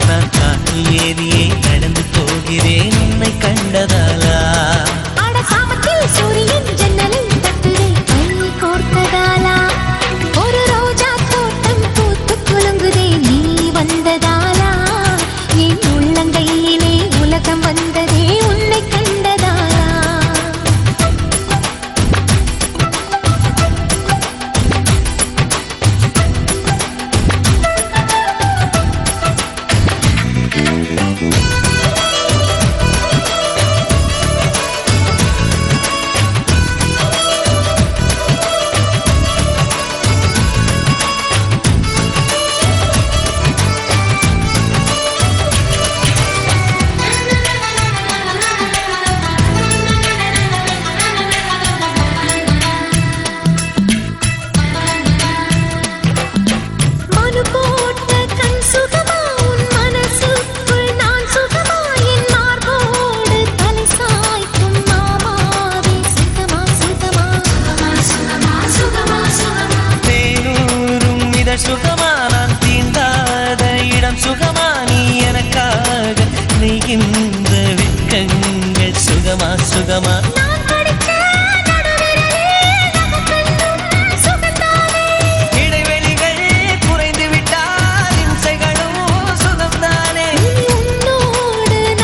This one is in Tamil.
நான் காற்றில் ஏறியே நடந்து போகிறேன் உன்னை கண்டதாலா சூரியன் ஜன்னலை தட்டுரை கை கோர்த்ததாலா ஒரு ரோஜா தோட்டம் பூத்து குலுங்குதே நீ வந்ததாலா என் உள்ளங்கையிலே உலகம் வந்ததே உன்னை கண்டதாலா சுகமா நான் தீண்டாத இடம் சுகமா நீ எனக்காக நெய்கின்ற வெட்கங்கள் சுகமா சுகமா